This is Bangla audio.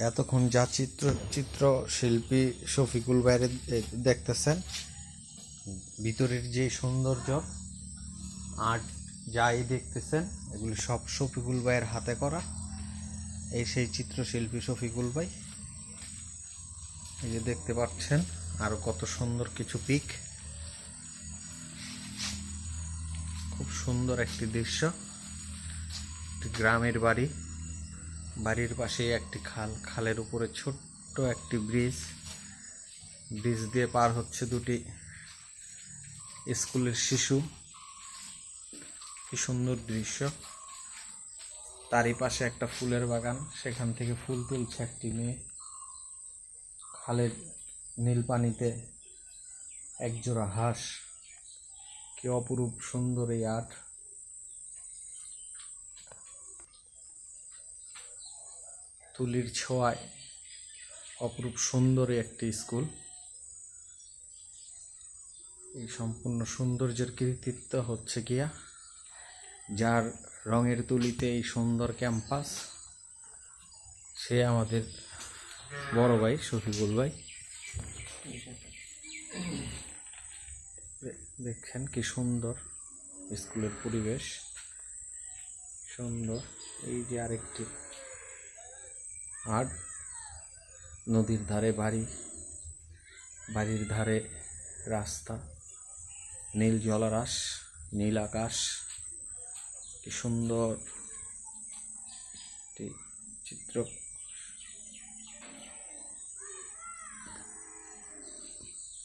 এতক্ষণ যা চিত্রশিল্পী শফিকুল ভাইয়ের দেখতেছেন, ভিতরের যে সৌন্দর্য আর্ট যাই দেখতেছেন, এগুলি সব শফিকুল ভাইয়ের হাতে করা। এই সেই চিত্রশিল্পী শফিকুল ভাই। এই যে দেখতে পাচ্ছেন আরো কত সুন্দর কিছু পিক। খুব সুন্দর একটি দৃশ্য। গ্রামের বাড়ি, বাড়ির পাশে একটি খাল, খালের উপরে ছোট্ট একটি ব্রিজ দিয়ে পার হচ্ছে দুটি স্কুলের শিশু। কি সুন্দর দৃশ্য। তারই পাশে একটা ফুলের বাগান, সেখান থেকে ফুল তুলছে একটি মেয়ে। খালের নীল পানিতে একজোড়া হাঁস। কি অপরূপ সুন্দর এই আর্ট। তুলির ছোঁয়ায় অপরূপ সুন্দর একটি স্কুল। এই সম্পূর্ণ সৌন্দর্যের কৃতিত্ব হচ্ছে গিয়া যার রঙের তুলিতে এই সুন্দর ক্যাম্পাস, সে আমাদের বড় ভাই শফিকুল ভাই। দেখছেন কি সুন্দর স্কুলের পরিবেশ, সুন্দর। এই যে আরেকটি আর্ট, নদীর ধারে বাড়ি, বাড়ির ধারে রাস্তা, নীল জলরাশ, নীল আকাশ। কি সুন্দর চিত্র।